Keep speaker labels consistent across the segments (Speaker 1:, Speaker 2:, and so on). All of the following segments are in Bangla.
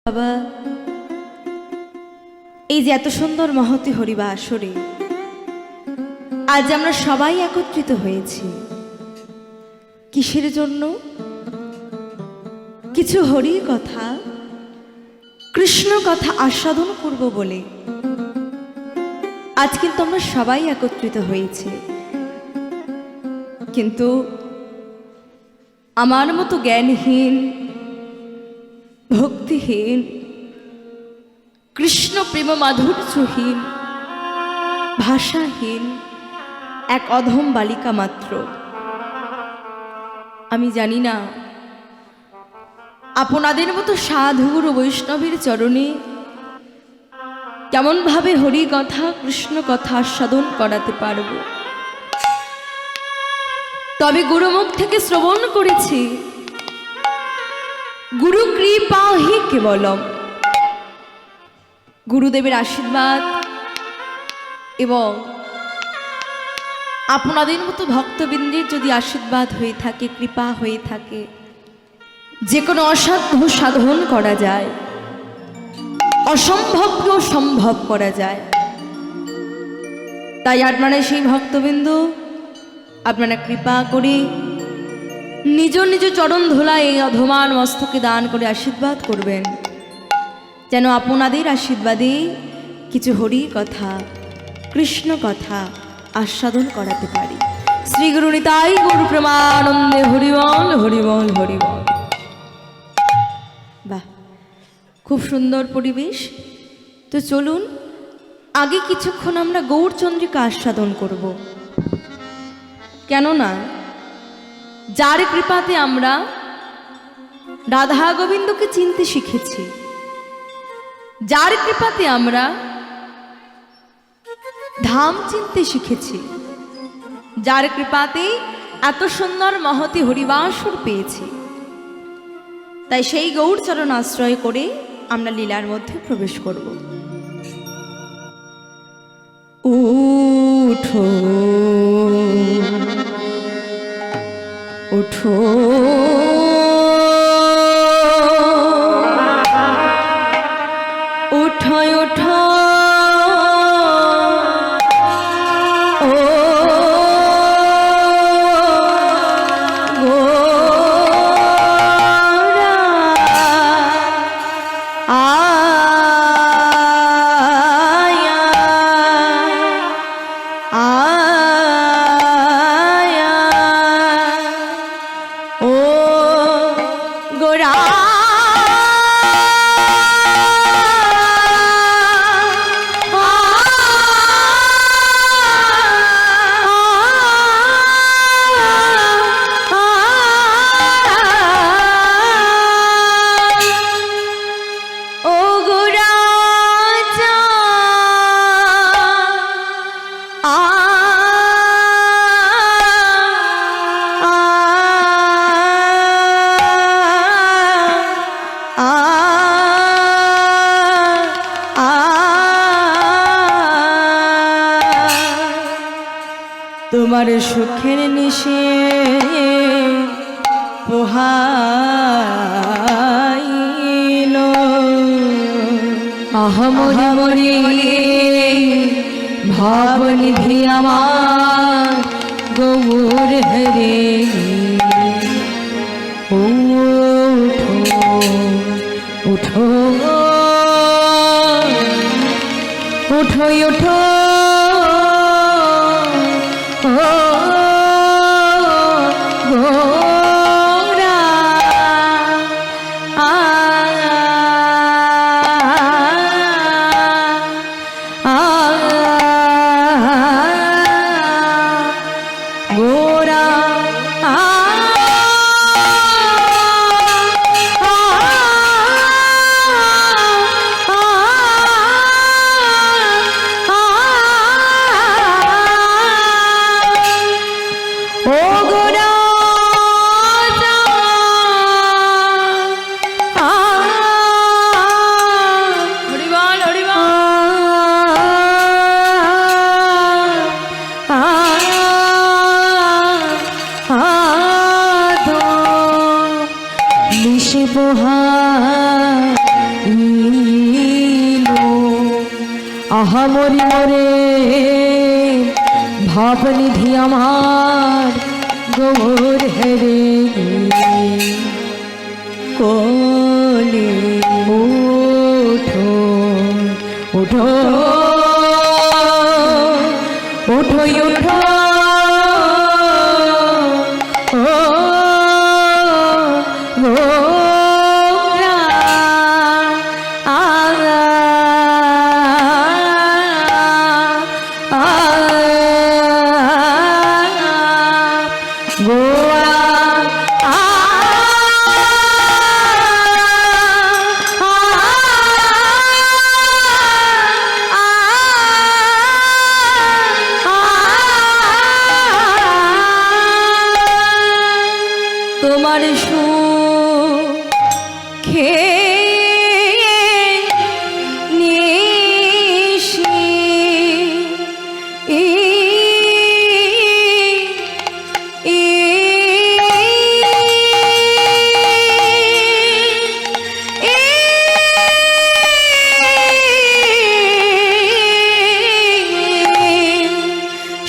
Speaker 1: বাবা, এই যে এত সুন্দর মহতি হরিবা আসরে আজ আমরা সবাই একত্রিত হয়েছি কিসের জন্য? কিছু হরি কথা, কৃষ্ণ কথা আস্বাদন করব বলে আজ কিন্তু আমরা সবাই একত্রিত হয়েছি। কিন্তু আমার মতো জ্ঞানহীন, ভক্তিহীন, কৃষ্ণ প্রেম মাধুর্যহীন, ভাষাহীন এক অধম বালিকা মাত্র। আমি জানি না আপনাদের মতো সাধুর ও বৈষ্ণবের চরণে কেমনভাবে হরি কথা, কৃষ্ণ কথা আস্বাদন করাতে পারব। তবে গুরুমুখ থেকে শ্রবণ করেছি, গুরু কৃপা হি কেবলম, গুরুদেবের আশীর্বাদ এবং আপনাদের মতো ভক্তবৃন্দের যদি আশীর্বাদ হয়ে থাকে, কৃপা হয়ে থাকে, যে কোনো অসাধ্য সাধন করা যায়, অসম্ভবকেও সম্ভব করা যায়। তাই আপনারা সেই ভক্তবৃন্দ, আপনারা কৃপা করে নিজ নিজ চরণ ধুলা এই অধমান মস্তকে দান করে আশীর্বাদ করবেন, যেন আপনাদের আশীর্বাদে কিছু হরি কথা, কৃষ্ণ কথা আস্বাদন করাতে পারি। শ্রী গুরু নিতাই গৌর প্রেমানন্দে হরিবল হরিবল হরিবল। বাহ, খুব সুন্দর পরিবেশ। তো চলুন আগে কিছুক্ষণ আমরা গৌরচন্দ্রিকা আস্বাদন করব। কেননা যার কৃপাতে আমরা রাধা গোবিন্দকে চিনতে শিখেছি, যার কৃপাতে আমরা ধাম চিনতে শিখেছি, যার কৃপাতে এত সুন্দর মহতি হরিবাসর পেয়েছি, তাই সেই গৌরচরণ আশ্রয় করে আমরা লীলার মধ্যে প্রবেশ করব। উঠো উঠো উঠো উঠো তোমার সুখের নিশে পোহাইল, আহমরি মরি ভাবনিধি আমার গৌর হরে। উঠো উঠো উঠো উঠো আহা মরি মরে ভাবনিধি আমার গোর হেরে কোলে ওঠো ওঠো ওঠো ওঠো তোমার সুখে নিশি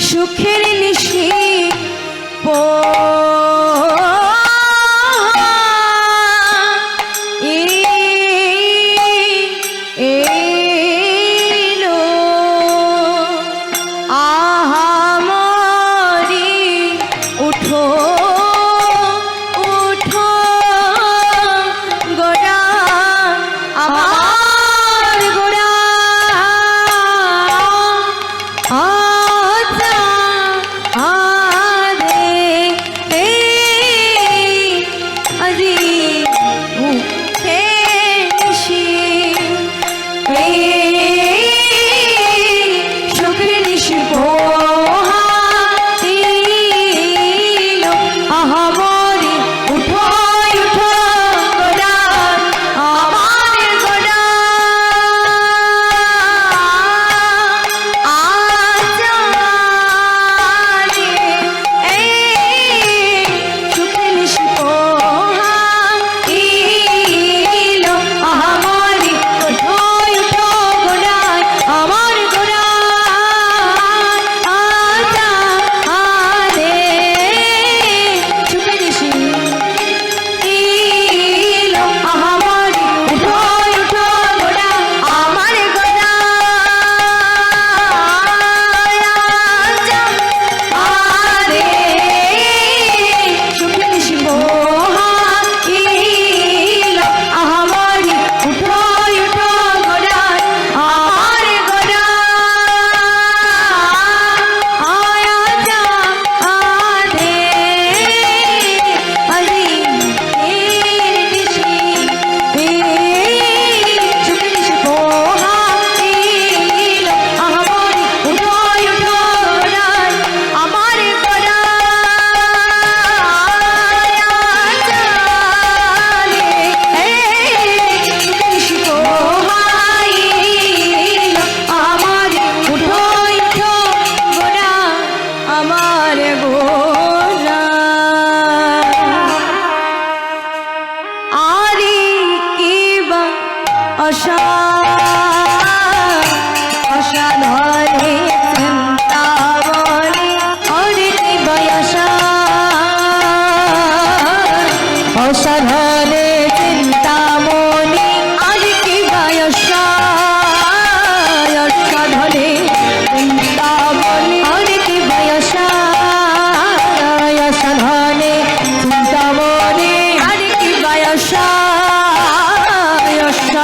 Speaker 1: সুখের নিশি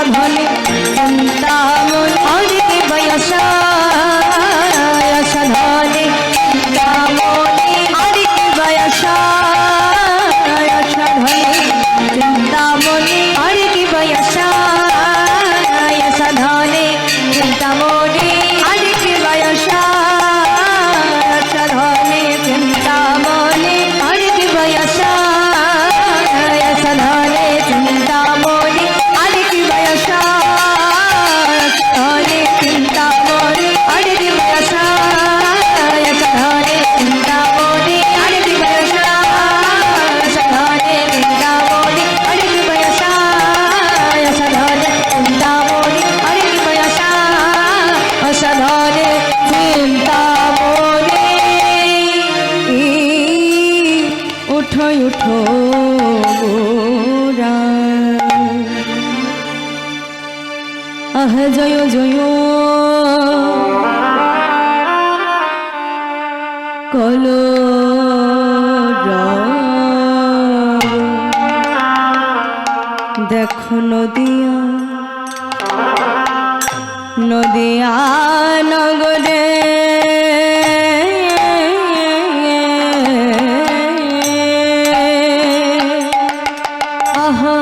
Speaker 1: ধনে উঠো উঠো মোরা আহ জয় জয় কলো দেখো নদিয়া নদিয়া নগরে আহা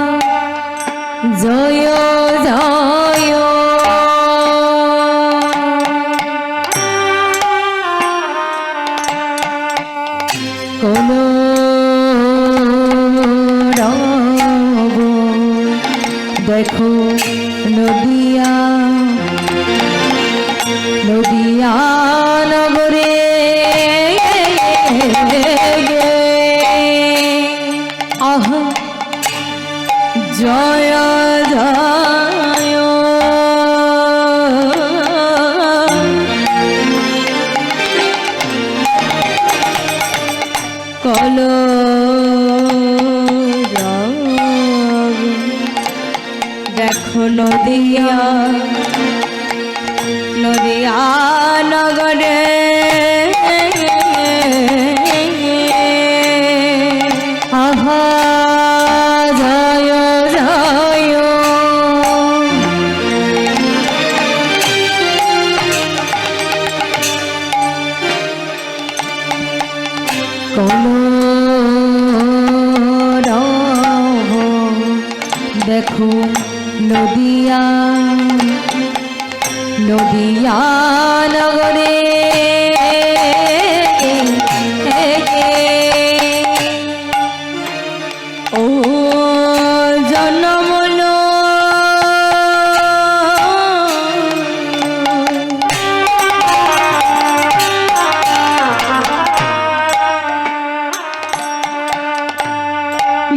Speaker 1: জয় জয় কোনো রব দেখো নদিয়া নদিয়া নগরে আহ জয় জয় কলো দেখো নদিয়া নদিয়া নগরে আহা জয় জয় কোনো দেখো নদিয়া নদিয়া নগরে ও জনমলো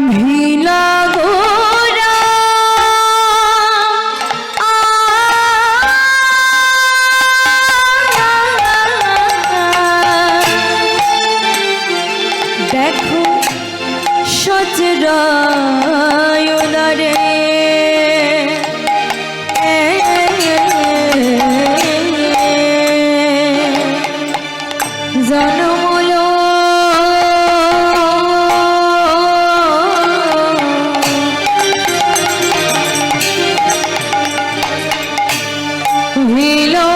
Speaker 1: ভিলা দেখো সজরায়ুদারে জনমলো ভিলো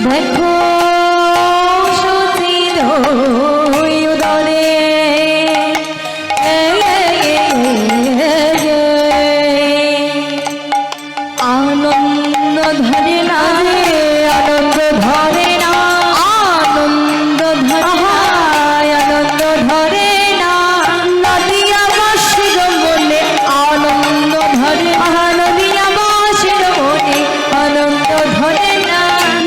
Speaker 1: দেখো সচিদ উদরে আনন্দ ধরে না আনন্দ ধরে না আনন্দ ধরে আনন্দ ধরে না নদিয়া বাসির মনে আনন্দ ধরে নদিয়া বাসির মনে আনন্দ ধরে না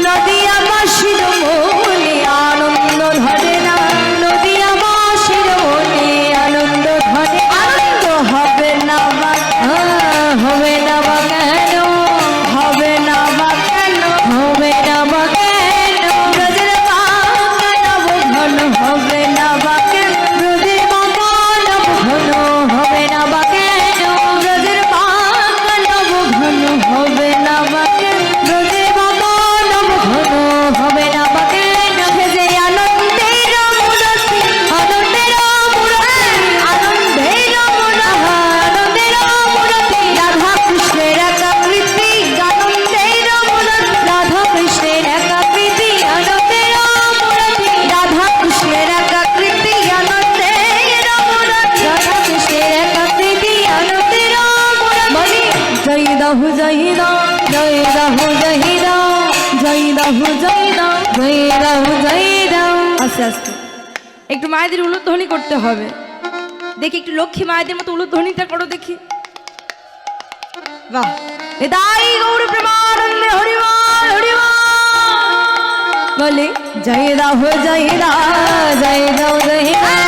Speaker 1: নদিয়া বাসির মনে আনন্দ ধরে না নদিয়া বাসির মনে আনন্দ ধরে আনন্দ হবে না বা হবে না বা কেন হবে না বা কেন হবে না বা কেন ব্রজের বাগানব ঘন হবে না বা কেন ব্রজের বাগানব ঘন হবে না বা কেন ব্রজের বাগানব ঘন হবে না বা কেন ব্রজের বাগানব ঘন হবে না বা কেন যে আনন্দের মূরতি আনন্দের মূরতি আনন্দের আনন্দের মূরতি রাধা কৃষ্ণের একাকৃতি আনন্দের মূরতি রাধা কৃষ্ণের একাকৃতি আনন্দের মূরতি রাধা কৃষ্ণের একাকৃতি আনন্দের মূরতি রাধা কৃষ্ণের একাকৃতি আনন্দের মূরতি জয় দাহু জয় দাও জয় দাহু জয় দাও জয় দাহু জয় দাও জয় দাহু জয় দাও আস্তে আস্তে একটু মায়েদের উলুধ্বনি করতে হবে দেখি একটু লক্ষ্মী মায়েদের মতো উলুধ্বনিটা করো দেখি বাহ এদাই গৌর প্রেমানন্দে হরিবল হরিবল বলে জয় দাও জয় দাও জয় দাও জয় দাও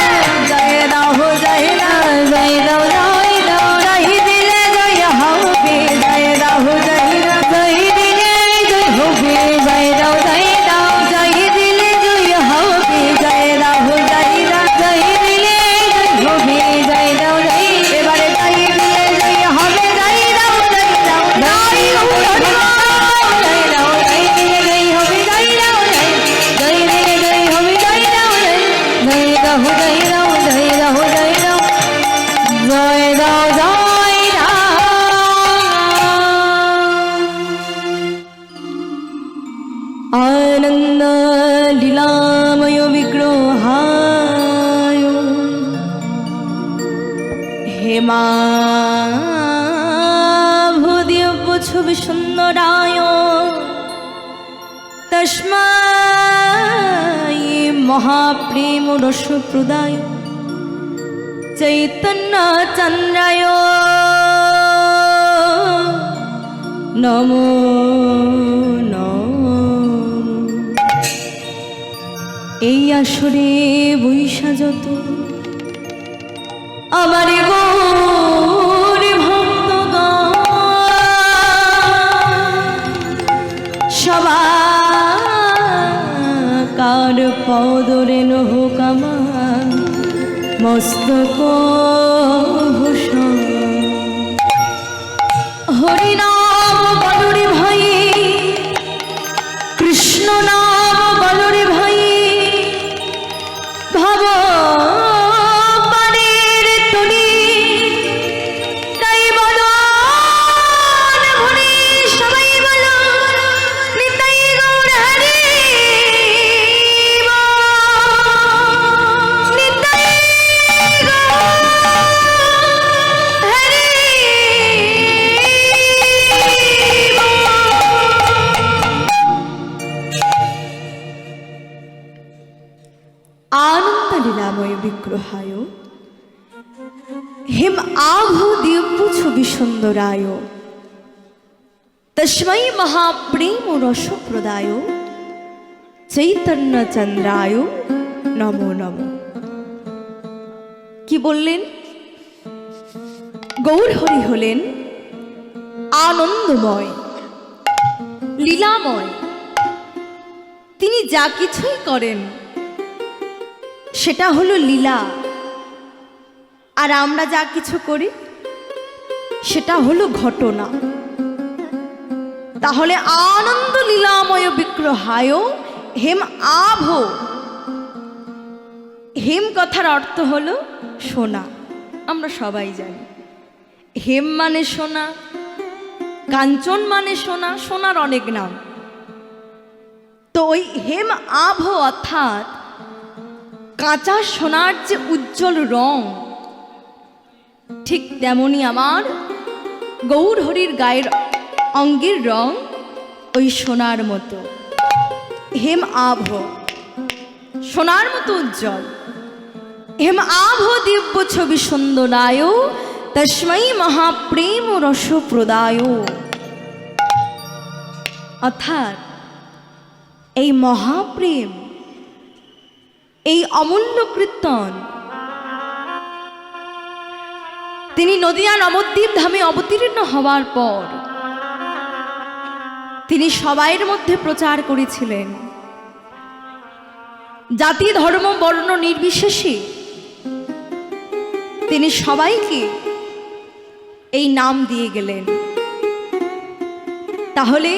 Speaker 1: জয় দাও জয় দাও জয় দাও জয় দাও রহি দিলে জয় হবে জয় দাও জয় দাও জয় आनंद लीलामय विग्रहाय हेमाभूदिव्य छवि सुंदराय तस्मै महाप्रेम रस प्रदाय चैतन्य चंद्राय नमो এই আসরে বৈশা যত আমার গৌরী ভক্তগণ সবার পদরে হোক আমার মস্তক ভূষণ হরিনাম বলরে ভাই কৃষ্ণ নাম বলরে ভাই ভাব পারের তরি তাই বলো ভরে সবাই বলো নিতাই গৌর হরি নিতাই आनंद लीलामय विग्रहाय हिम आभो दिव्य छवि सुंदराय तस्मै महाप्रेम रस प्रदाय चैतन्य चंद्राय नमो नमो कि बोलें गौर हरि हलेन आनंदमय लीलामय तिनि जा किछुई करेन সেটা হলো লীলা আর আমরা যা কিছু করি সেটা হলো ঘটনা তাহলে আনন্দ লীলাময় বিগ্রহায় হেম আভ হেম কথার অর্থ হলো সোনা আমরা সবাই জানি হেম মানে সোনা কাঞ্চন মানে সোনা সোনার অনেক নাম তো ওই হেম আভ অর্থাৎ কাঁচা সোনার যে উজ্জ্বল রং ঠিক তেমনি আমার গৌর হরির গায়ের অঙ্গের রং ওই সোনার মতো হেম আভ সোনার মতো উজ্জ্বল হেম আভ দিব্য ছবি সুন্দরায় তস্मै মহাপ্রেম রস প্রদায় অর্থাৎ এই মহাপ্রেম এই অমূল্য কীর্তন তিনি নদিয়া নবদ্বীপ ধামে অবতীর্ণ হওয়ার পর তিনি সবাইয়ের মধ্যে প্রচার করেছিলেন জাতি ধর্ম বর্ণ নির্বিশেষে তিনি সবাইকে এই নাম দিয়ে গেলেন তাহলে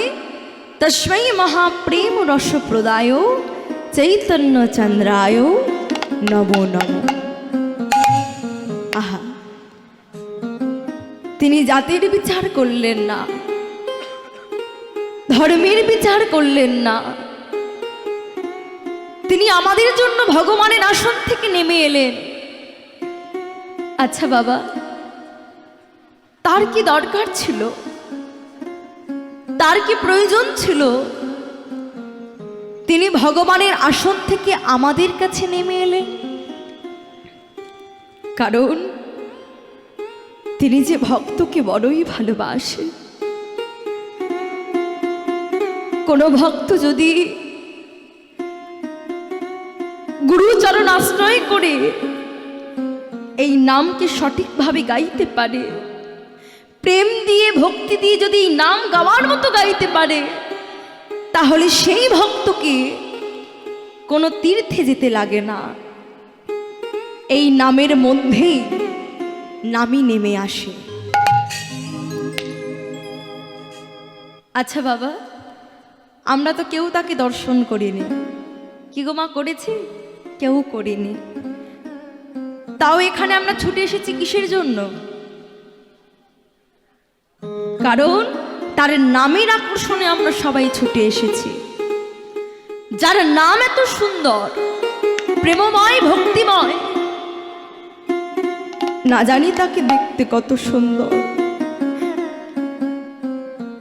Speaker 1: তস্मै মহাপ্রেম রস প্রদায় চৈতন্য চন্দ্রায় নমো নমো আহা তিনি জাতির বিচার করলেন না ধর্মের বিচার করলেন না তিনি আমাদের জন্য ভগবানের আসন থেকে নেমে এলেন আচ্ছা বাবা তার কি দরকার ছিল তার কি প্রয়োজন ছিল তিনি ভগবানের আসন থেকে আমাদের কাছে নেমে এলেন কারণ তিনি যে ভক্তকে বড়ই ভালোবাসেন কোনো ভক্ত যদি গুরুচরণ আশ্রয় করে এই নামকে সঠিকভাবে গাইতে পারে প্রেম দিয়ে ভক্তি দিয়ে যদি এই নাম গাওয়ার মতো গাইতে পারে তাহলে সেই ভক্তকে কোনো তীর্থে যেতে লাগে না এই নামের মধ্যেই নামই নেমে আসে আচ্ছা বাবা আমরা তো কেউ তাকে দর্শন করিনি কি গো মা করেছি কেউ করিনি তাও এখানে আমরা ছুটে এসেছি কিসের জন্য কারণ তার নামের আকর্ষণে আমরা সবাই ছুটে এসেছি যার নাম এত সুন্দর, প্রেমময়, ভক্তিময়, না জানি তাকে দেখতে কত সুন্দর,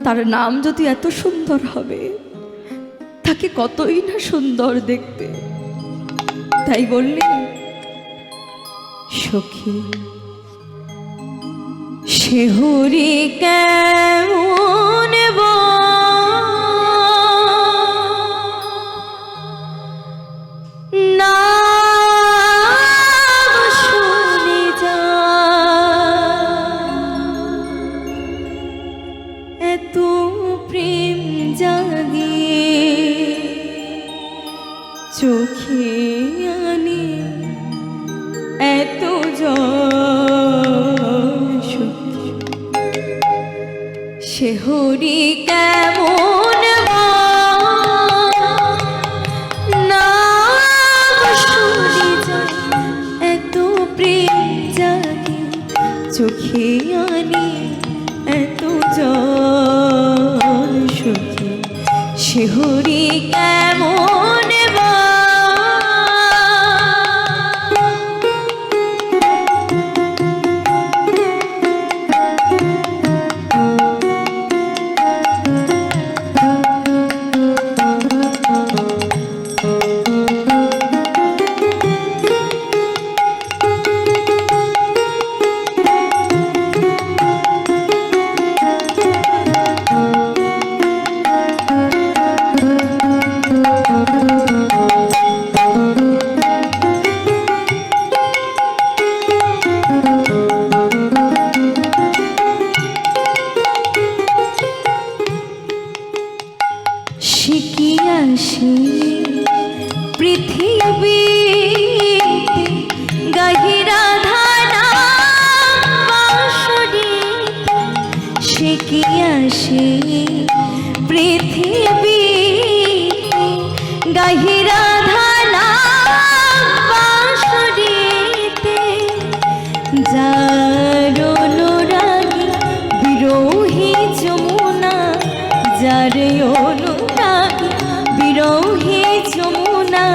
Speaker 1: তার নাম যদি এত সুন্দর হবে তাকে কতই না সুন্দর দেখতে। তাই বললে, সখী শিহুরি কেমন না শুনে যা এত প্রেম জাগে চোখে আনে এত শিহুরি কেমন না শুনে যায় এত প্রেম জাগে চোখে আনে এত সখী শিহুরি কেমন শিকিয়াসি পৃথিবী গহিরা ধানা বাঁশরি শিকিয়াসি পৃথিবী গহিরা ধানা বাঁশরিতে যার অনুরাগী বিরোহী যমুনা যার অনুরাগী বিরোহী যমুনা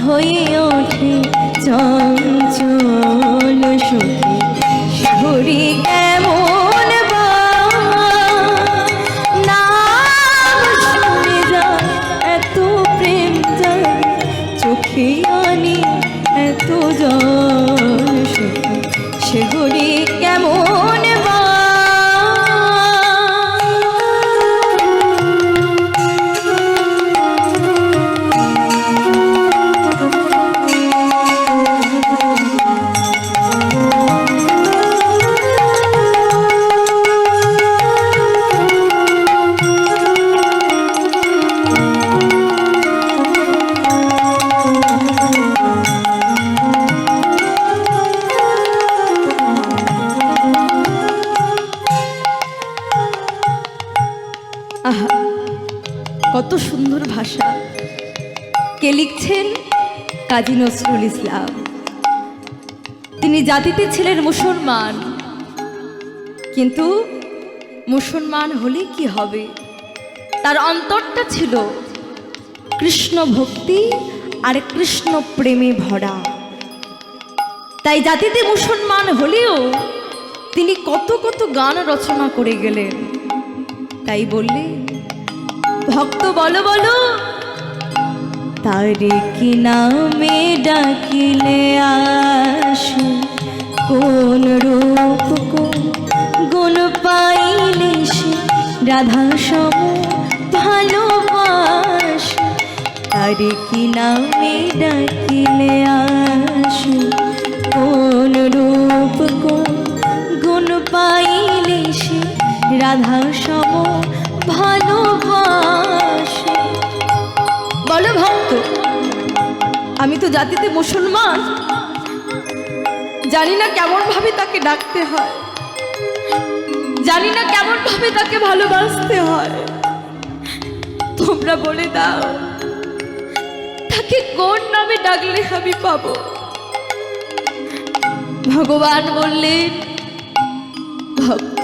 Speaker 1: হয়ে ওঠে চঞ্চল সখী শিহুরি কেমন নাম শুনে যায় এত প্রেম যায় চোখে আনি এত জল সখী শিহুরি কেমন আহা, কত সুন্দর ভাষা। কে লিখছেন? কাজী নজরুল ইসলাম। তিনি জাতিতে ছিলেন মুসলমান, কিন্তু মুসলমান হলে কি হবে, তার অন্তরটা ছিল কৃষ্ণ ভক্তি আর কৃষ্ণ প্রেমে ভরা। তাই জাতিতে মুসলমান হলেও তিনি কত কত গান রচনা করে গেলেন। তাই বললে, ভক্ত বলো বলো তারে কি নামে ডাকিলে আসে, কোন রূপ কোন গুণ পাইলে সে রাধা সম ভালোবাসে। তারে কি নামে ডাকিলে আসে, কোন রূপ কোন গুণ পাইলে সে রাধা সম ভালোবাসে। বলো ভক্ত, আমি তো জাতিতে মুসলমান, জানি না কেমন ভাবে তাকে ডাকতে হয়, জানি না কেমন ভাবে তাকে ভালোবাসতে হয়। তোমরা বলে দাও, তাকে কোন নামে ডাকলে আমি পাবো? ভগবান বললেন, ভক্ত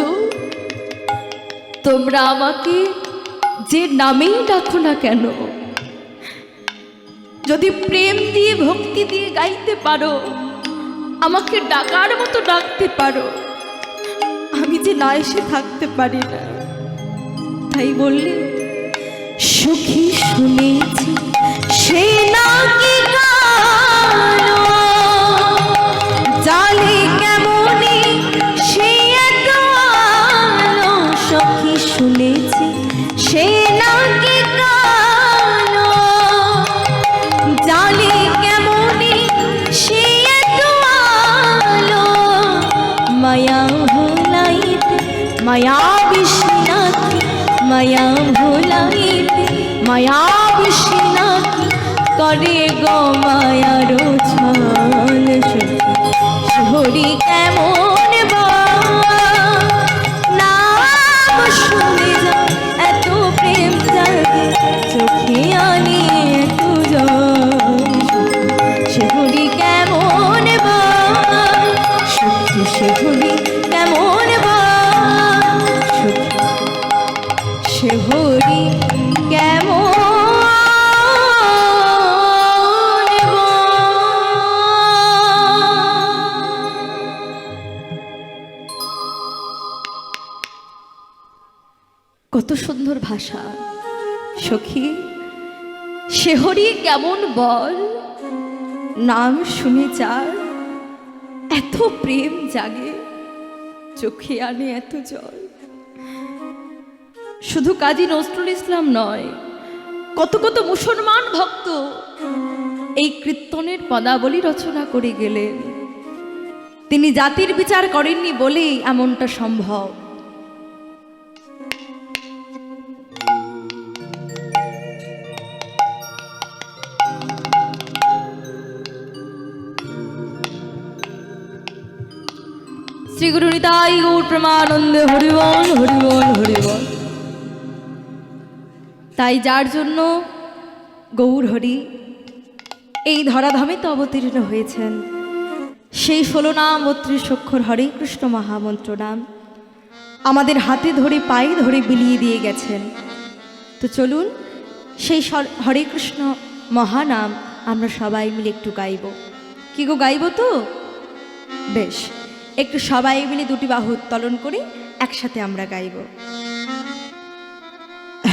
Speaker 1: তোমরা আমাকে যে নামেই ডাকো না কেন, যদি প্রেম দিয়ে ভক্তি দিয়ে গাইতে পারো, আমাকে ডাকার মতো ডাকতে পারো, আমি যে না এসে থাকতে পারি না। তাই বললে সখী শুনেছি সে নাকি কালো, জালে কেমনে সে এত আলো। সখী শুনেছি সে নাকি কালো, জালে কেমনে সে এত আলো। মায়া ভোলাইতে মায়া বিশ্বনাথী, মায়া ভোলাইতে মায়া বিশ্বনাথী, করে গো মায়ার ছল। হরি কেমন নাম শুনে যা এত প্রেম জাগে, চোখে আনি এত সে হরি কেমন সত্যি, সে হরি কেমন সে হরি কেমন। কত সুন্দর ভাষা সখী। সে হরি কেমন বল, নাম শুনে যার এত প্রেম জাগে, চোখে আনে এত জল। শুধু কাজী নজরুল ইসলাম নয়, কত কত মুসলমান ভক্ত এই কীর্তনের পদাবলী রচনা করে গেলেন। তিনি জাতির বিচার করেননি বলেই এমনটা সম্ভব। শ্রী গুরু নিতাই গৌর প্রেমানন্দে হরি বল, হরি বল, হরি বল। তাই যার জন্য গৌর হরি এই ধরাধামে তো অবতীর্ণ হয়েছেন, সেই 16 নাম 32 অক্ষর হরে কৃষ্ণ মহামন্ত্র নাম আমাদের হাতে ধরে পায়ে ধরে বিলিয়ে দিয়ে গেছেন। তো চলুন সেই হরে কৃষ্ণ মহানাম আমরা সবাই মিলে একটু গাইব। কি গো, গাইব তো? বেশ, একটু সবাই মিলে দুটি বাহু উত্তোলন করে একসাথে আমরা গাইব।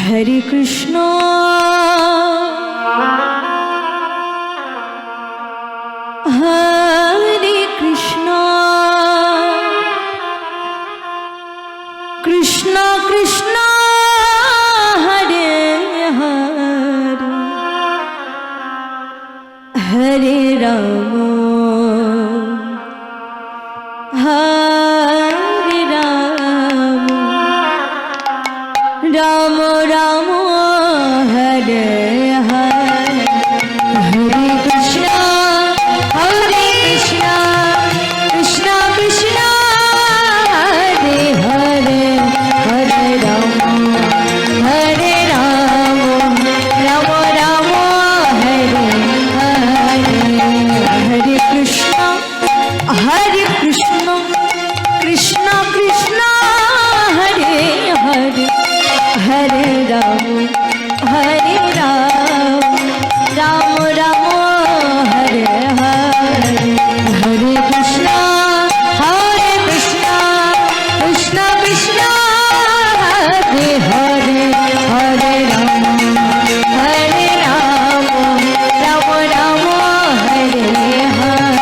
Speaker 1: হরে কৃষ্ণ হরে কৃষ্ণ কৃষ্ণ কৃষ্ণ হরে হরে, হরে রাম হরে রাম, রাম রাম হরে হরে, হরে কৃষ্ণ হরে কৃষ্ণ কৃষ্ণ কৃষ্ণ হরে হরে, হরে রাম হরে রাম, রাম রাম হরে হরে, হরে কৃষ্ণ হরে কৃষ্ণ কৃষ্ণ কৃষ্ণ হরে হরে, হরে রাম হরে রাম, রাম রাম হরে হরে, হরে কৃষ্ণ কৃষ্ণ কৃষ্ণ হরে হরে, হরে রাম হরে রাম, রাম রাম হরে হরে।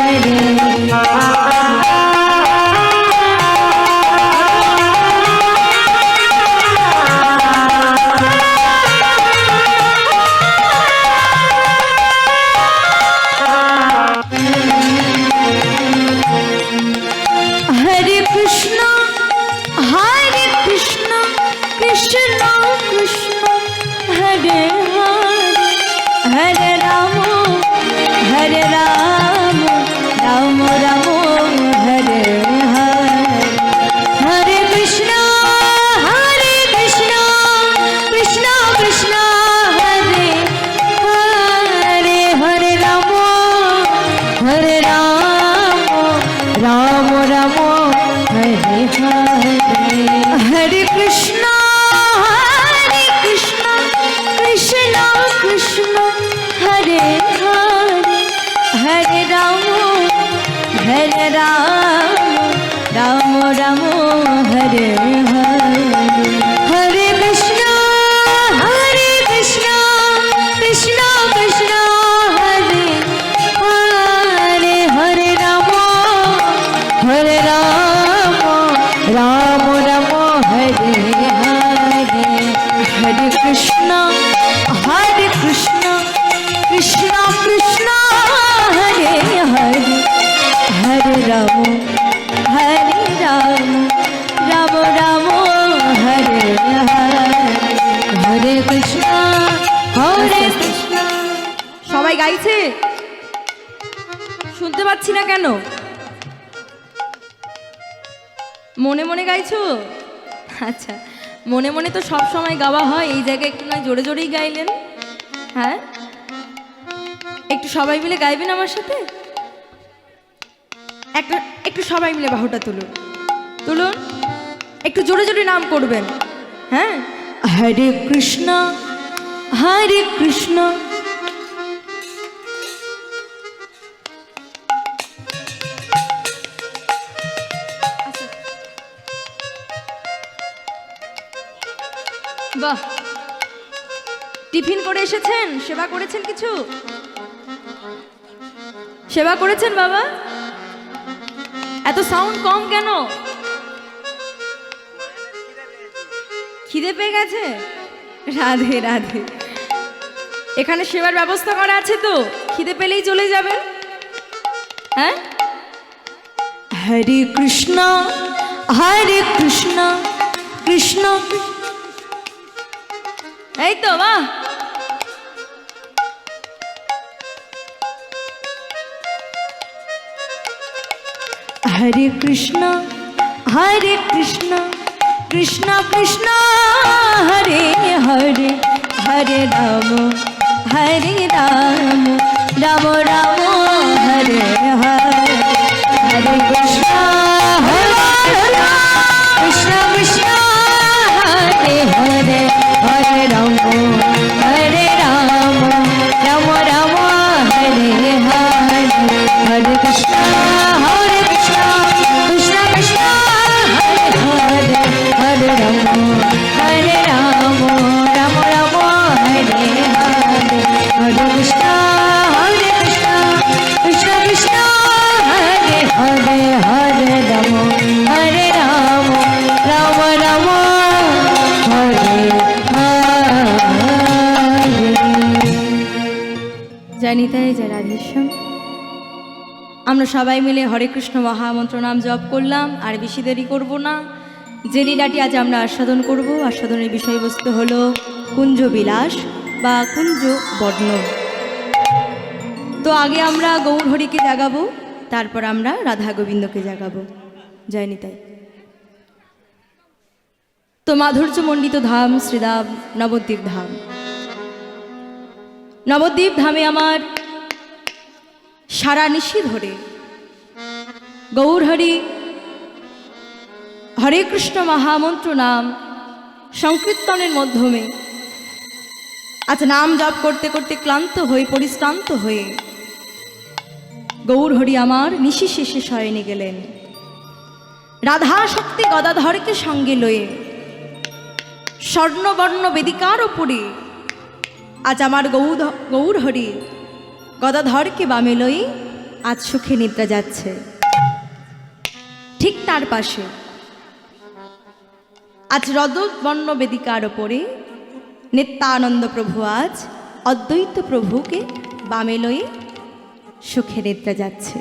Speaker 1: রাম রাম হরে হরে হরে কৃষ্ণ কৃষ্ণ কৃষ্ণ হরে হরে হরে রাম রাম রাম হরে হরে হরে কৃষ্ণ কৃষ্ণ কৃষ্ণ হরে হরে হরে রাম রাম রাম হরে হরে হরে কৃষ্ণ সবাই গাইছে, শুনতে পাচ্ছি না কেন? মনে মনে গাইছো? আচ্ছা, মনে মনে তো সব সময় গাওয়া হয়, এই জায়গায় একটু নয় জোরে জোরেই গাইলেন। হ্যাঁ, একটু সবাই মিলে গাইবেন আমার সাথে। একটু সবাই মিলে বাহুটা তুলুন, একটু জোরে জোরে নাম করবেন। হ্যাঁ, হরে কৃষ্ণ বাহ, টিফিন করে এসেছেন? সেবা করেছেন? কিছু সেবা করেছেন বাবা? এত সাউন্ড কম কেন? খিদে পেয়ে গেছে? রাধে রাধে। এখানে সেবার ব্যবস্থা করা আছে তো, খিদে পেলেই চলে যাবেন। হ্যাঁ, হরে কৃষ্ণ কৃষ্ণ এই তো বাহ। হরে কৃষ্ণ কৃষ্ণ কৃষ্ণ হরে হরে হরে রাম রাম রাম হরে হরে হরে কৃষ্ণ কৃষ্ণ কৃষ্ণ হরে হরে হরে রাম রাম রাম হরে হরে হরে কৃষ্ণ কৃষ্ণ কৃষ্ণ হরে হরে হরে রাম রাম রাম হরে হরে হরে কৃষ্ণ কৃষ্ণ কৃষ্ণ হরে হরে হরে রাম রাম হরে জানিতাই যে রাধেশ্যাম। আমরা সবাই মিলে হরে কৃষ্ণ মহামন্ত্র নাম জপ করলাম, আর বেশি দেরি করব না। যে লীলাটি আজ আমরা আস্বাদন করব, আস্বাদনের বিষয়বস্তু হলো কুঞ্জ বিলাস বা কুঞ্জ বর্ণন। তো আগে আমরা গৌর হরিকে জাগাবো, তারপর আমরা রাধা গোবিন্দকে জাগাবো। জয় নিতাই। তো মাধুর্যমণ্ডিত ধাম শ্রীধাম নবদ্বীপ ধাম, নবদ্বীপ ধামে আমার সারা নিশি ধরে গৌর হরি হরে কৃষ্ণ মহামন্ত্র নাম সংকীর্তনের মাধ্যমে আজ নাম জপ করতে করতে ক্লান্ত হয়ে পরিশ্রান্ত হয়ে গৌর হরি আমার নিশি শেষে শয়নে গেলেন। রাধা শক্তি গদাধরকে সঙ্গে লয়ে স্বর্ণবর্ণ বেদিকার ওপরে আজ আমার গৌর হরি গদাধরকে বামে লয়ে আজ সুখে নিদ্রা যাচ্ছে। ঠিক তার পাশে আজ রজতবর্ণ বেদিকার ওপরে নিত্যানন্দ প্রভু আজ অদ্বৈত প্রভুকে বামে লয়ে সুখে নিদ্রা যাচ্ছে।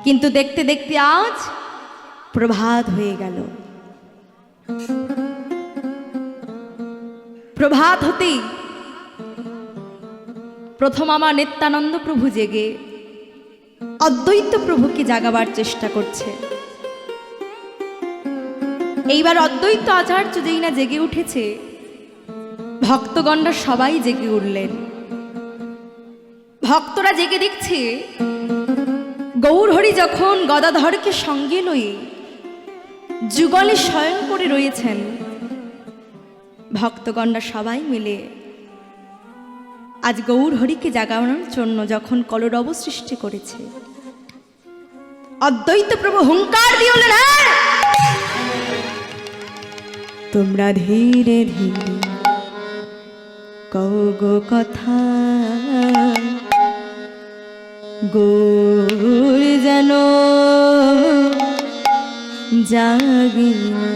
Speaker 1: কিন্তু দেখতে দেখতে আজ প্রভাত হয়ে গেল। প্রভাত হতেই প্রথম আমার নিত্যানন্দ প্রভু জেগে অদ্বৈত প্রভুকে জাগাবার চেষ্টা করছে। এইবার অদ্বৈত আচার্য যেই না জেগে উঠেছে, ভক্তগণরা সবাই জেগে উঠলেন। ভক্তরা জেগে দেখছে গৌর হরি যখন গদাধরকে সঙ্গে লয়ে যুগলে শয়ন করে রয়েছেন, ভক্তগণরা সবাই মিলে আজ গৌর হরিকে জাগানোর জন্য যখন কলরব সৃষ্টি করেছে, অদ্বৈত প্রভু হুঙ্কার দিয়ে বললেন, হ্যাঁ তোমরা ধীরে ধীরে কও গো কথা, গৌর যেন জাগে না।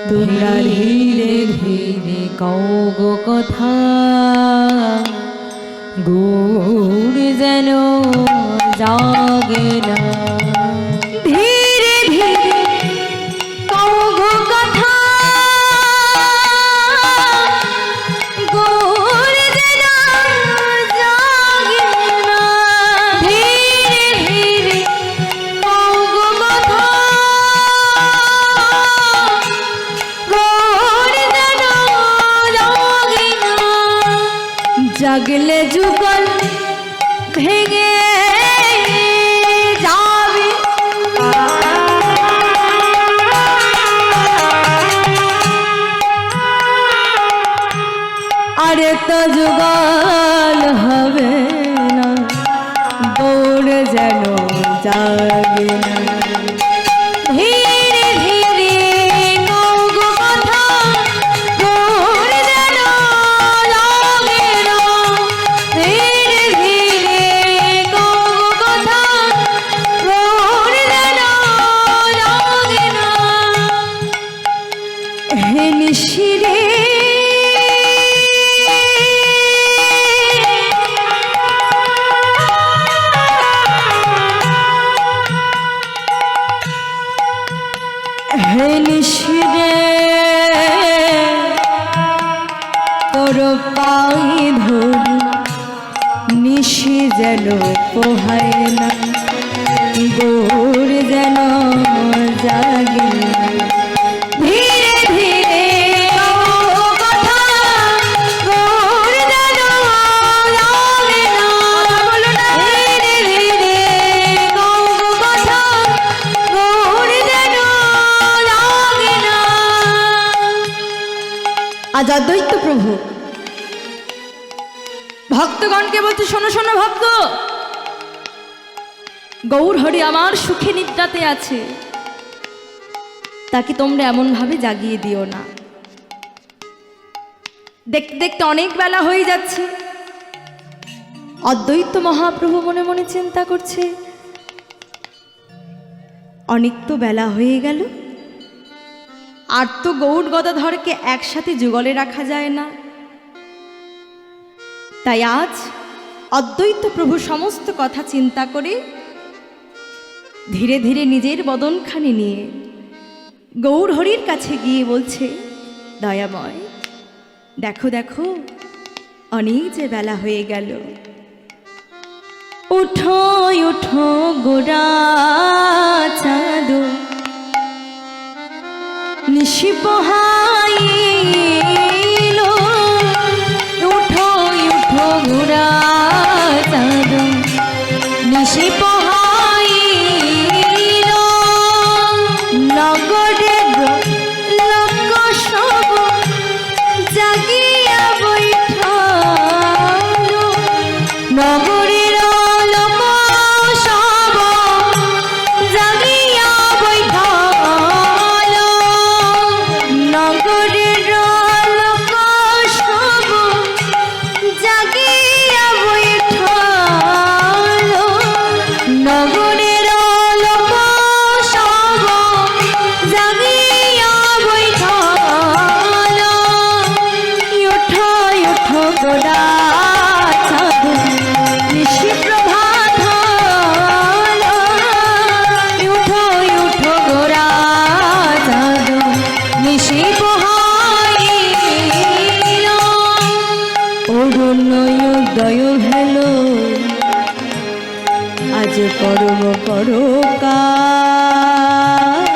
Speaker 1: তোমরা ধীরে ধীরে কও গো কথা, গৌর যেন জাগে না। ধীরে ধীরে কও গো কথা, গৌর যেন জাগে না। ধীরে ধীরে কও গো কথা, গৌর যেন জাগে না। জাগলে যুগল ভেঙে যাবে, আরে তো যুগল হবে না, গৌর যেন জাগে না। ধীরে ধীরে কও গো কথা, গৌর যেন জাগে না। ধীরে ধীরে কও গো কথা, গৌর যেন জাগে না। হে নিশিরে হে নিশিরে তোর পাই ধরি, নিশি যেন পোহায় না, গৌর যেন জাগে না। ধীরে ধীরে কও কথা, গৌর যেন জাগে না। ধীরে ধীরে কও কথা, গৌর যেন জাগে না। আজ অদ্বৈত প্রভু ভক্তগণকে বলছে, শোনো শোনো ভক্ত, গৌর হরি আমার সুখে নিদ্রাতে আছে, তাকে তোমরা এমন ভাবে জাগিয়ে দিও না। দেখতে দেখতে অনেক বেলা হয়ে যাচ্ছে। অদ্বৈত মহাপ্রভু মনে মনে চিন্তা করছে, অনেক তো বেলা হয়ে গেল, আর তো গৌর গদাধরকে একসাথে যুগলে রাখা যায় না। তাই আজ অদ্বৈত প্রভু সমস্ত কথা চিন্তা করে ধীরে ধীরে নিজের বদনখানি নিয়ে গৌর হরির কাছে গিয়ে বলছে, দয়াময় দেখো দেখো, অনেক যে বেলা হয়ে গেল, উঠো উঠো গোরা চাঁদ, নিশি পোহাইল। উঠো উঠো গোরা চাঁদ, নিশি পোহাইল। নগরের লোক সব জাগিয়া বৈঠাল, নগরের লোক সব জাগিয়া বৈঠাল। নগরের লোক সব জাগিয়া বৈঠাল। নগরের লোক সব জাগিয়া বৈঠাল। উঠো উঠো গোরা চাঁদ, নিশি প্রভাত হল। উঠো উঠো গোরা চাঁদ, নিশি পোহাইল। অরুণয় উদয় হেল, আজ কর্ম করো কাজ।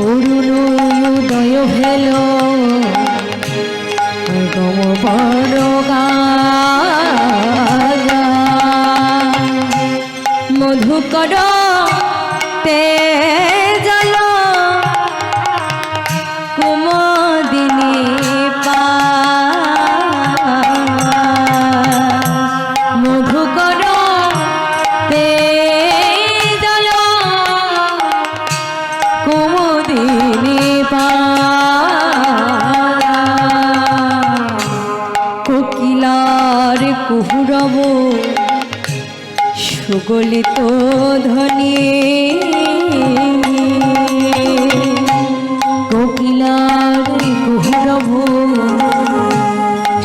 Speaker 1: অরুণয় উদয় হেল, কর্ম করো কাজ। মধুকর তে জল কুমদিনী পাশ। সুগলিত ধ্বনি কোকিলার কুহুরভ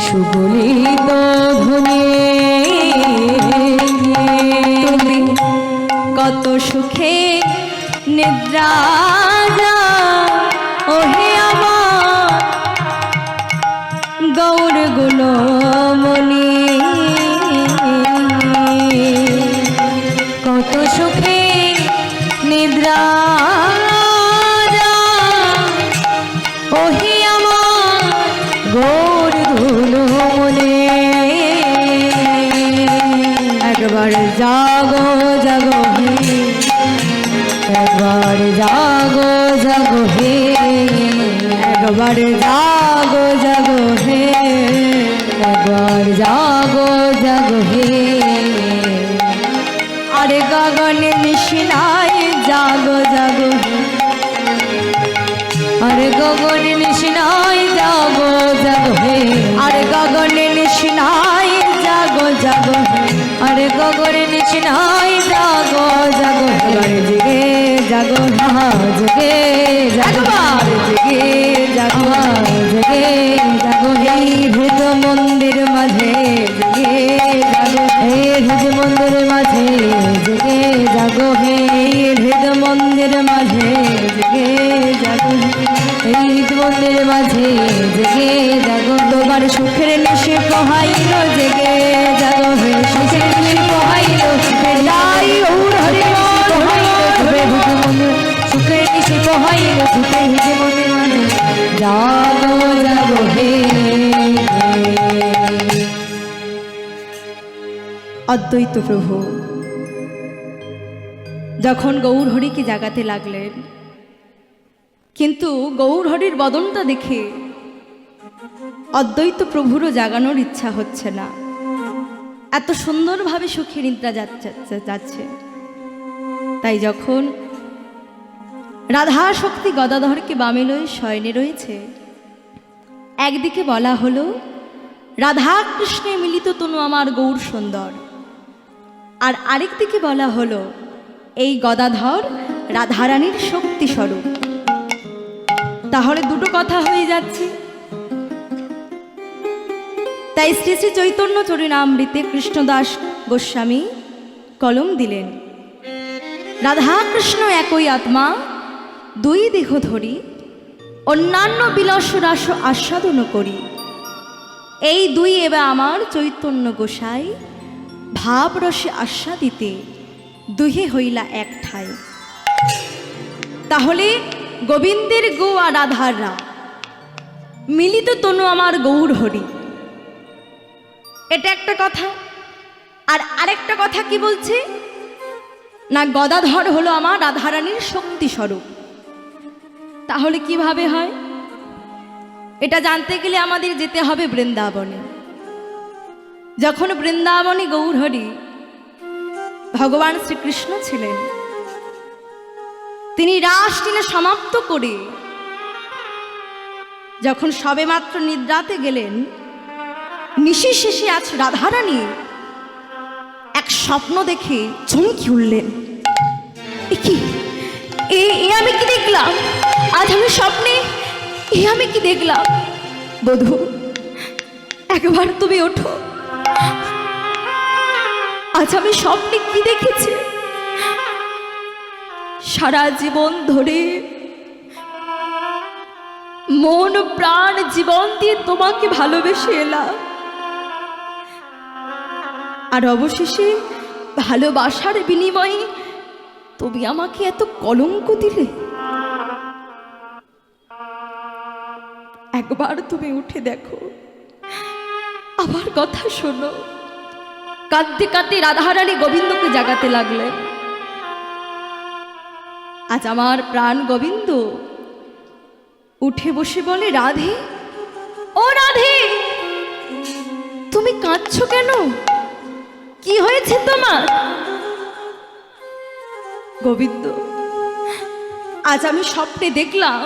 Speaker 1: সুগলিত ধ্বনি তুমি কত সুখে নিদ্রা ওহে আমার গৌর গুণমণি কত সুখে নিদ্রা ওহে আমার গৌর গুণমণি একবার জাগো জাগো হে একবার জাগো জাগো হে একবার জাগো জাগো হে একবার জাগো জাগো হে আরে গগনে নিশিনায় জাগো জাগো হে আরে গগনে নিশিনায় জাগো জাগো হে আরে গগনে নিশিনায় জাগো জাগো হে আরে গগনে নিশিনায় জাগো জাগো হে জেগে জাগো না জেগে জাগবার জেগে জাগো জেগে জাগো হে হৃদ মন্দির মাঝে জেগে জাগো হে হৃদ মন্দির মাঝে জেগে জাগো হে হৃদ মন্দির মাঝে জেগে জাগো এই হৃদ মন্দির মাঝে জেগে জাগো তোমার সুখের নিশে পোহাইল জেগে জাগো হে সুখের নিশে পোহাইল সুখের লাই ওর হরি সুখের নিশে পোহাইল সুখের হৃদ মন্দির মাঝে জাগো জাগো হে অদ্বৈত প্রভু যখন গৌরহরিকে জাগাতে লাগলেন, কিন্তু গৌরহরির বদনটা দেখে অদ্বৈত প্রভুরও জাগানোর ইচ্ছা হচ্ছে না। এত সুন্দরভাবে সুখী নিদ্রা যাচ্ছে। তাই যখন রাধা শক্তি গদাধরকে বামে লয়ে শয়নে রয়েছে, একদিকে বলা হলো রাধা কৃষ্ণে মিলিত তনু আমার গৌর সুন্দর, আর আরেকদিকে বলা হলো এই গদাধর রাধারানীর শক্তি স্বরূপ। তাহলে দুটো কথা হয়ে যাচ্ছে। তাই শ্রী শ্রী চৈতন্য চরিতামৃতে কৃষ্ণদাস গোস্বামী কলম দিলেন, রাধা কৃষ্ণ একই আত্মা, দুই দেহ ধরি অন্যান্য বিলাস রাস আস্বাদন করি। এই দুই এবার আমার চৈতন্য গোসাই ভাবরসে আস্বাদিতে দুহে হইলা এক ঠাই। তাহলে গোবিন্দের গো আর রাধার রা মিলিত তনু আমার গৌর হরি, এটা একটা কথা। আর আরেকটা কথা কি বলছে না, গদাধর হলো আমার রাধারানীর শক্তি স্বরূপ। তাহলে কিভাবে হয়? এটা জানতে গেলে আমাদের যেতে হবে বৃন্দাবনে। যখন বৃন্দাবনে গৌরহরি ভগবান শ্রীকৃষ্ণ ছিলেন, তিনি রাসলীলা সমাপ্ত করে যখন সবেমাত্র নিদ্রাতে গেলেন, নিশি শেষে আজ রাধারানী এক স্বপ্ন দেখে চমকে উঠলেন। এ আমি কি দেখলাম? আজ আমি স্বপ্নে আমি কি দেখলাম? বধূ, একবার তুমি ওঠো, আজ আমি স্বপ্নে কি দেখেছি? সারা জীবন ধরে মন প্রাণ জীবন দিয়ে তোমাকে ভালোবেসে এলাম, আর অবশেষে ভালোবাসার বিনিময়ে তুমি আমাকে এত কলঙ্ক দিলে। একবার তুমি উঠে দেখো, আমার কথা শোনো। কাঁদতে কাঁদতে রাধারানী গোবিন্দকে জাগাতে লাগলেন। আজ আমার প্রাণ গোবিন্দ উঠে বসে বলে, রাধে, ও রাধে, তুমি কাঁদছো কেন? কি হয়েছে তোমার? গোবিন্দ, আজ আমি স্বপ্নে দেখলাম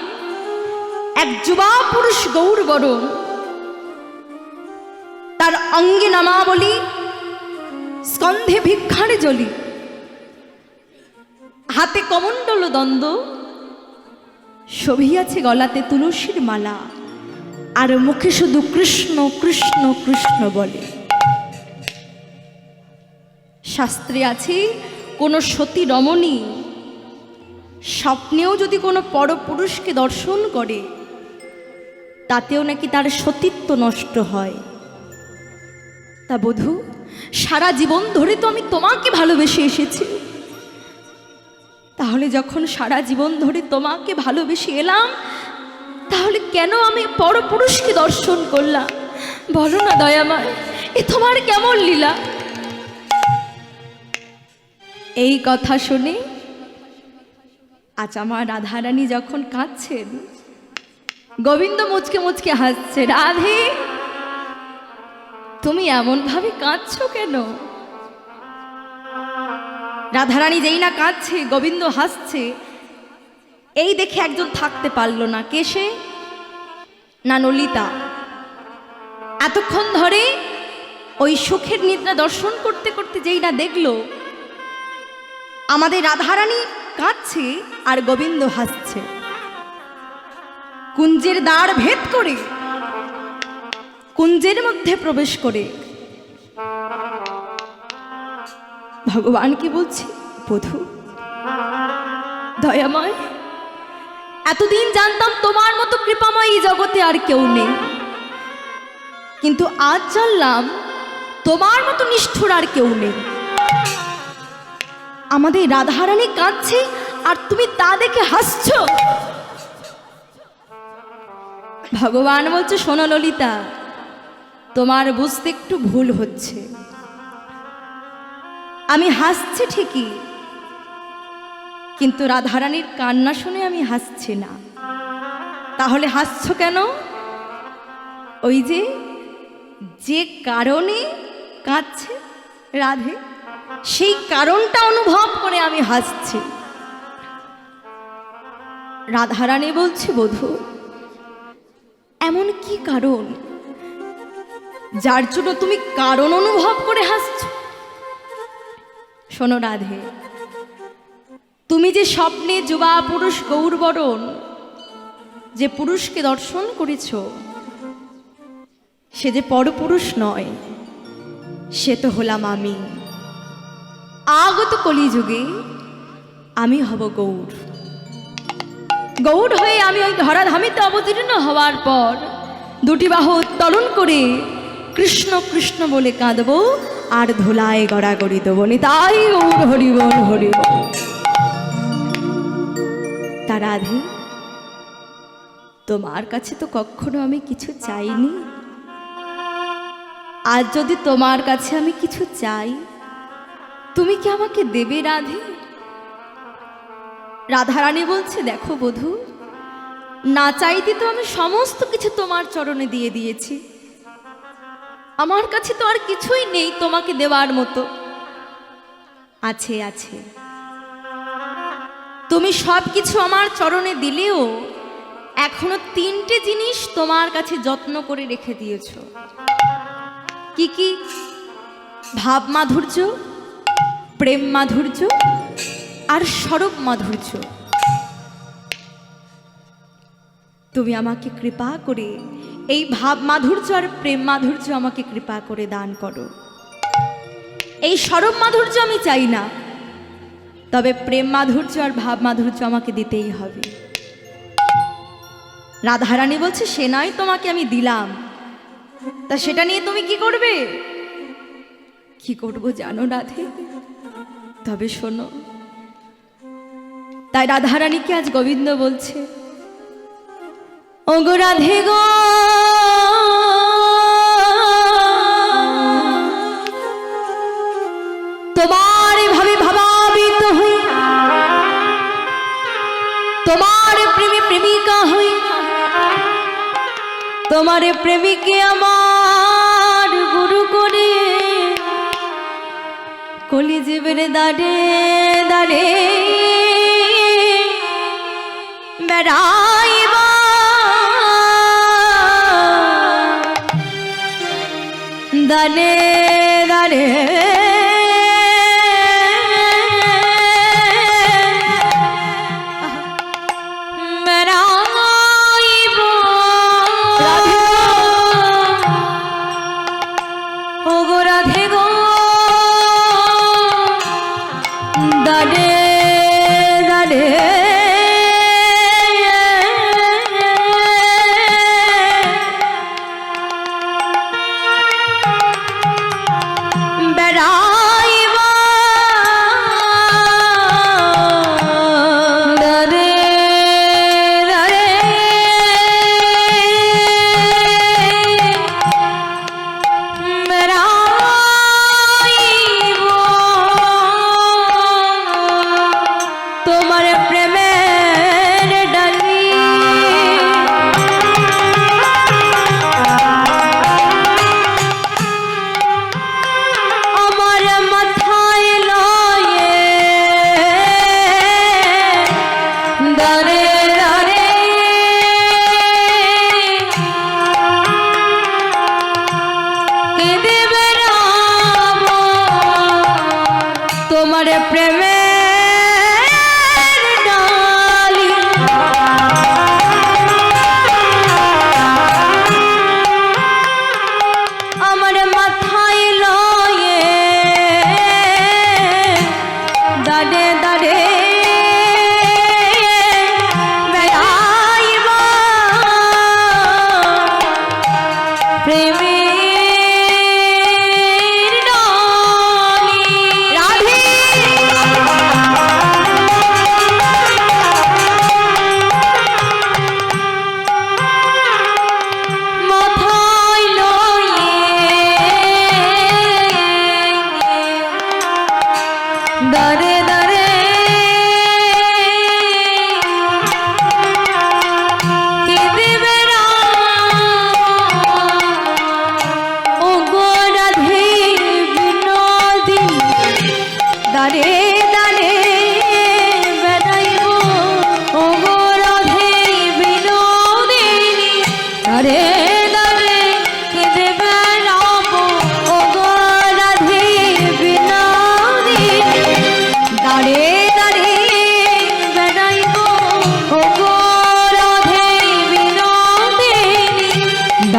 Speaker 1: এক যুবা পুরুষ গৌর বরণ, তার অঙ্গে নামাবলী, স্কন্ধে ভিক্ষারে জলি, হাতে কমণ্ডল দ্বন্দ্ব, শোভিয়াছে গলাতে তুলসীর মালা, আর মুখে শুধু কৃষ্ণ কৃষ্ণ কৃষ্ণ বলে। শাস্ত্রে আছে কোন সতী রমণী স্বপ্নেও যদি কোনো পরপুরুষকে দর্শন করে, তাতেও নাকি তার সতীত্ব নষ্ট হয়। তা বধূ, সারা জীবন ধরে তো আমি তোমাকে ভালোবেসে এসেছি, তাহলে যখন সারা জীবন ধরে তোমাকে ভালোবেসে এলাম, তাহলে কেন আমি পরপুরুষকে দর্শন করলাম? বলো না দয়াময়, এ তোমার কেমন লীলা? এই কথা শুনে আজ আমার রাধারানী যখন কাঁদছেন, গোবিন্দ মুচকে মুচকে হাসছে। রাধে, তুমি এমন ভাবে কাঁদছো কেন? রাধারানী যেই না কাঁদছে, গোবিন্দ হাসছে। এই দেখে একজন থাকতে পারল না। কে সে? না ললিতা। এতক্ষণ ধরে ওই সুখের নিদ্রা দর্শন করতে করতে যেই না দেখলো আমাদের রাধারানী কাঁদছে আর গোবিন্দ হাসছে, কুঞ্জের দ্বার ভেদ করে কুঞ্জের মধ্যে প্রবেশ করে ভগবান কি বলছে? বধূ, দয়াময়, এতদিন জানতাম তোমার মতো কৃপাময় এই জগতে আর কেউ নেই, কিন্তু আজ জানলাম তোমার মতো নিষ্ঠুর আর কেউ নেই। আমাদের রাধারানী কাঁদছে আর তুমি তা দেখে হাসছো। ভগবান বলছে, শোনো ললিতা, তোমার বুঝতে একটু ভুল হচ্ছে। আমি হাসছি ঠিকই, কিন্তু রাধারানীর কান্না শুনে আমি হাসছি না। তাহলে হাসছো কেন? ওই যে কারণে কাঁদছে রাধে, সেই কারণটা অনুভব করে আমি হাসছি। রাধারানী বলছে, বধূ, এমন কি কারণ যার জন্য তুমি কারণ অনুভব করে হাসছো? শোনো রাধে, তুমি যে স্বপ্নে যুবা পুরুষ গৌরবরণ যে পুরুষকে দর্শন করেছ, সে যে পরপুরুষ নয়, সে তো হলাম আমি। আগত কলিযুগে আমি হব গৌর। গৌর হয়ে আমি ওই ধরাধামিতে অবতীর্ণ হওয়ার পর দুটি বাহু উত্তোলন করে কৃষ্ণ কৃষ্ণ বলে কাঁদবো আর ধুলায় গড়াগড়ি দেবো। তাই গৌর হরিবল হরিবল। তা রাধে, তোমার কাছে তো কখনো আমি কিছু চাইনি। আজ যদি তোমার কাছে আমি কিছু চাই, তুমি কি আমাকে দেবে রাধে? রাধারানী বলছে, দেখো বধূ, না চাইতে তো আমি সমস্ত কিছু তোমার চরণে দিয়ে দিয়েছি। আমার কাছে তো আর কিছুই নেই তোমাকে দেওয়ার মতো। আছে আছে, তুমি সব কিছু আমার চরণে দিলেও এখনো তিনটে জিনিস তোমার কাছে যত্ন করে রেখে দিয়েছ। কি কি? ভাব মাধুর্য, প্রেম মাধুর্য আর স্বরূপ মাধুর্য। তুমি আমাকে কৃপা করে এই ভাব মাধুর্য আর প্রেম মাধুর্য আমাকে কৃপা করে দান করো। এই স্বরূপ মাধুর্য আমি চাই না, তবে প্রেম মাধুর্য আর ভাব মাধুর্য আমাকে দিতেই হবে। রাধারানী বলছে, সে নয় তোমাকে আমি দিলাম, তা সেটা নিয়ে তুমি কি করবে? কি করব জানো রাধে? তবে শোনো। তাই রাধারানীকে আজ গোবিন্দ বলছে, ও গো রাধে গো, তোমার ভাবে ভাবাবিত হই, তোমার প্রেমে প্রেমিকা হই, তোমার প্রেমিকে আমার গুরু করে কলিযুগের দাঁড়ে দাঁড়ে বেড়াইবা, দাঁড়ে দাঁড়ে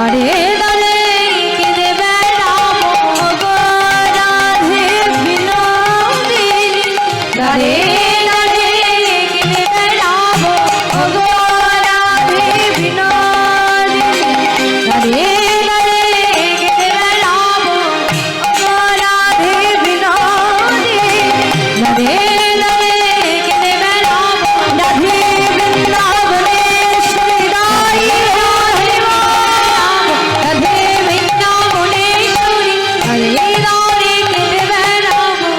Speaker 1: দাঁড়ে দাঁড়ে কেঁদে বেড়াবো গো রাধে বিনোদিনী, দাঁড়ে দাঁড়ে কেঁদে বেড়াবো গো রাধে বিনোদিনী, দাঁড়ে দাঁড়ে কেঁদে বেড়াবো গো রাধে বিনোদিনী, দাঁড়ে দাঁড়ে কেঁদে বেড়াবো রাধে বৃন্দাবনেশ্বরী দাই হরি রাধে বৃন্দাবনেশ্বরী, দাঁড়ে দাঁড়ে কেঁদে বেড়াবো,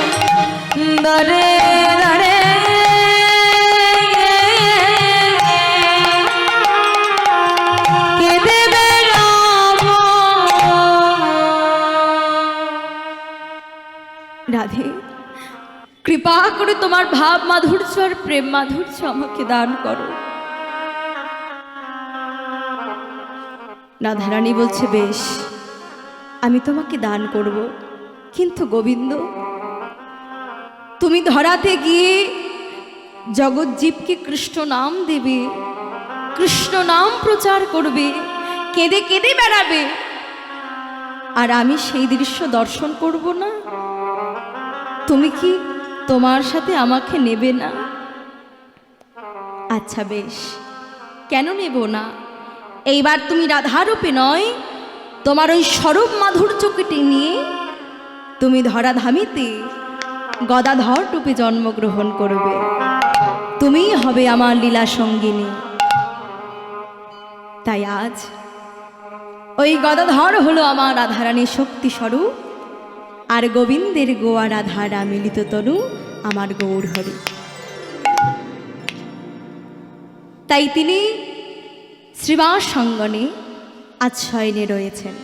Speaker 1: দাঁড়ে দাঁড়ে কেঁদে বেড়াবো। রাধে, কৃপা করে তোমার ভাব মাধুর্য আর প্রেম মাধুর্য আমাকে দান করো। রাধারানী বলছে, বেশ, আমি তোমাকে দান করব, কিন্তু গোবিন্দ, তুমি ধরাতে গিয়ে জগৎজীবকে কৃষ্ণ নাম দেবে, কৃষ্ণ নাম প্রচার করবে, কেঁদে কেঁদে বেড়াবে, আর আমি সেই দৃশ্য দর্শন করব না? তুমি কি তোমার সাথে আমাকে নেবে না? আচ্ছা বেশ, কেন নেব না? এইবার তুমি রাধারূপে নয়, তোমার ওই স্বরূপ মাধুর্যকে নিয়ে তুমি ধরাধামীতে গদাধর রূপে জন্মগ্রহণ করবে, তুমিই হবে আমার লীলা সঙ্গিনী। তাই আজ ওই গদাধর হলো আমার রাধারানী শক্তি স্বরূপ, আর গোবিন্দের গোয়া রাধারা মিলিত তনু আমার গৌর হরি। তাই তিনি শ্রীবাস সঙ্গনে আচ্ছয়নে রয়েছেন।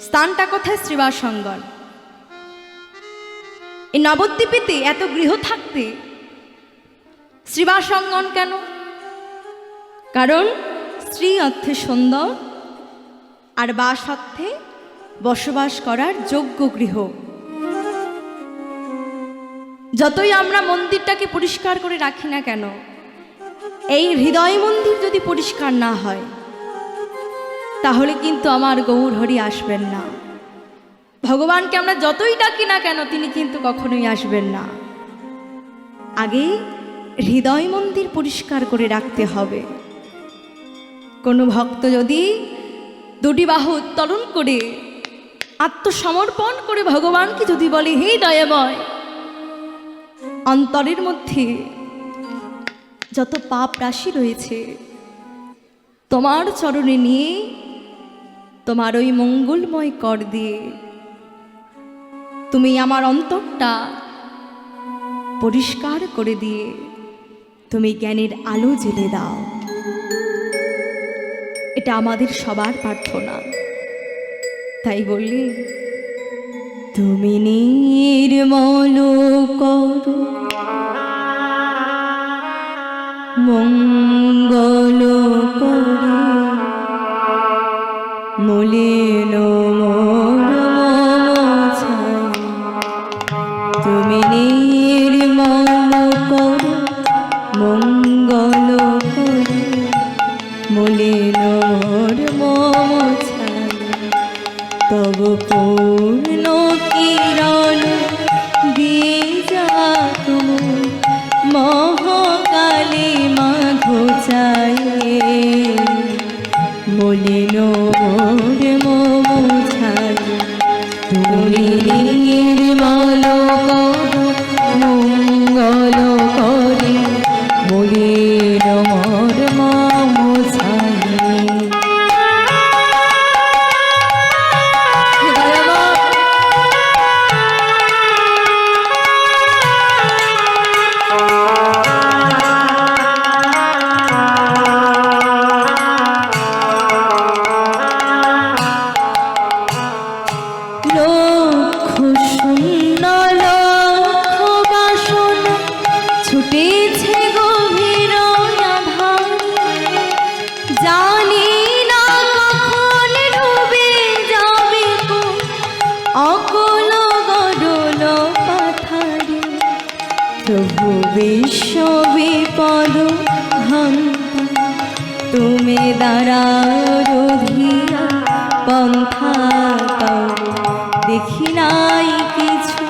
Speaker 1: স্থানটা কোথায়? শ্রীবাস সঙ্গন। এই নবদ্বীপেতে এত গৃহ থাকতে শ্রীবাস সঙ্গন কেন? কারণ স্ত্রী অর্থে সুন্দর, আর বাস অর্থে বসবাস করার যোগ্য গৃহ। যতই আমরা মন্দিরটাকে পরিষ্কার করে রাখি না কেন, এই হৃদয় মন্দির যদি পরিষ্কার না হয়, তাহলে কিন্তু আমার গৌর হরি আসবেন না। ভগবানকে আমরা যতই ডাকি না কেন, তিনি কিন্তু কখনোই আসবেন না। আগে হৃদয় মন্দির পরিষ্কার করে রাখতে হবে। কোনো ভক্ত যদি দুটি বাহু উত্তোলন করে আত্মসমর্পণ করে ভগবানকে যদি বলে, হে দয়াময়, অন্তরের মধ্যে যত পাপ রাশি রয়েছে তোমার চরণে নিয়ে, তোমার ওই মঙ্গলময় কর দিয়ে তুমি আমার অন্তরটা পরিষ্কার করে দিয়ে তুমি জ্ঞানের আলো জ্বেলে দাও। এটা আমাদের সবার প্রার্থনা। তাই বললে, তুমি নির্মল করো মঙ্গল করে, মলিন মোর ছাই, তুমি নির্মল করো মঙ্গল করে, মলিন মোর ছাই, তব পূর্ণ কিরণ দিয়ে যা তুমি মহাকালী মাধো চাই, মলিন মোর ছাই, তুমি নির্মল করো মঙ্গল করে, মলিন মোর ছাই। প্রভু বিশ্ব বিপদ হন্তা তুমি দাঁড়াধিয়া পন্থা তাও দেখি নাই কিছু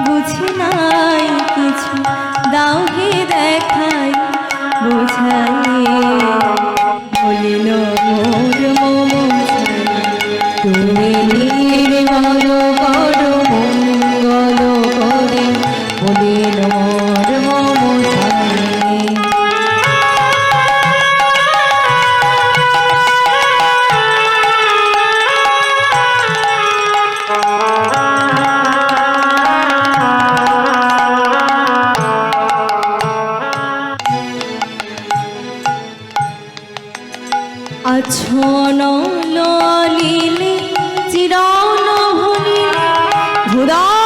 Speaker 1: বুঝি নাই কিছু দাও হে দেখাই বুঝাই বলিল মোর মম তুমি নির্মল করো মঙ্গল করে বলিল মোর মম আছন ললিলে চিরন ভুলিলে ভুরা